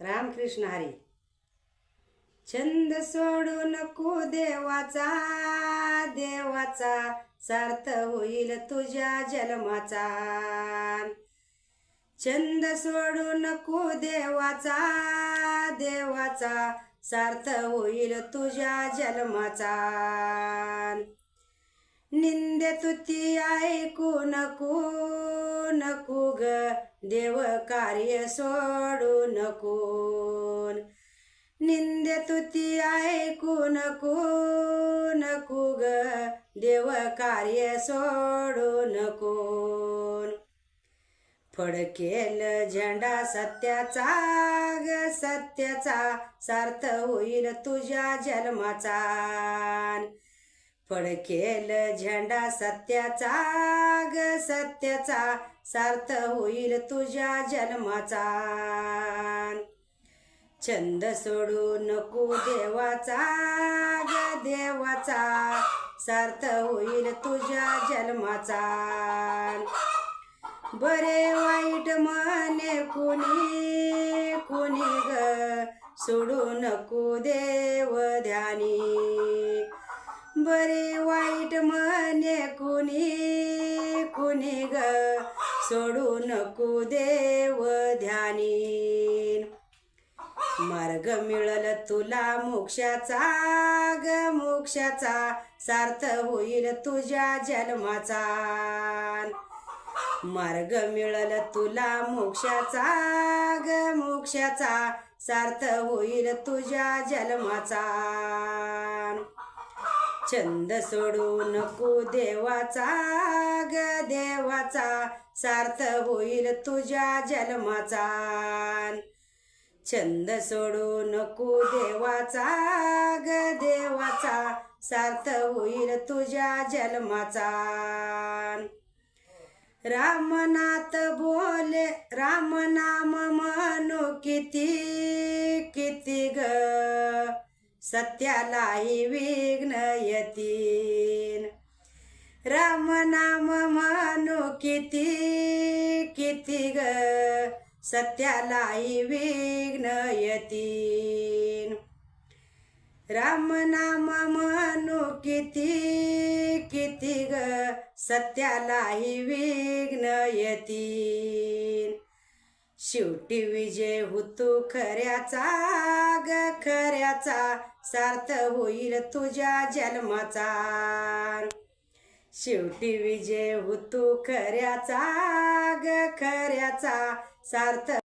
रामकृष्ण हरी. छंद सोडू नको देवाचा, देवाचा सार्थ होईल तुझ्या जन्माचा. छंद सोडू नको देवाचा, देवाचा सार्थ होईल तुझ्या जन्माचा. निंदे तुती ऐकू नको, नको ग देव कार्य सोडू नको. निंदे तुती ऐकू नको, नको ग देव कार्य सोडू नको. फडकेल झेंडा सत्याचा ग सत्याचा सार्थ होईल तुझ्या जन्माचा. फडकेल झेंडा सत्याचा ग सत्याचा सार्थ होईल तुझ्या जन्माचा. छंद सोडू नको देवाचा ग देवाचा सार्थ होईल तुझ्या जन्माचा. बरे वाईट म्हणे कुणी कुणी ग सोडू नको देव ध्यानी. बरे वाईट म्हणे कुणी कुणी ग सोडू नको देव ध्यानी. मार्ग मिळल तुला मोक्षाचा ग मोक्षाचा सार्थ होईल तुझ्या जन्माचा. मार्ग मिळल तुला मोक्षाचा ग मोक्षाचा सार्थ होईल तुझ्या जन्माचा. छंद सोडू नको देवाचा ग देवाचा सार्थ होईल तुझ्या जन्माचा. छंद सोडू नको देवाचा ग देवाचा सार्थ होईल तुझ्या जन्माचा. रामनाथ बोले राम नाम म्हणू किती किती ग सत्यालाही विघ्न येतील. राम नाम म्हणू किती किती ग सत्यालाही विघ्न येतील. राम नाम म्हणू किती किती ग सत्यालाही विघ्न येतील. शेवटी विजय होतो खऱ्याचा ग खऱ्याचा सार्थ होईल तुझ्या जन्माचा. शेवटी विजय होतो खऱ्याचा ग खऱ्याचा सार्थ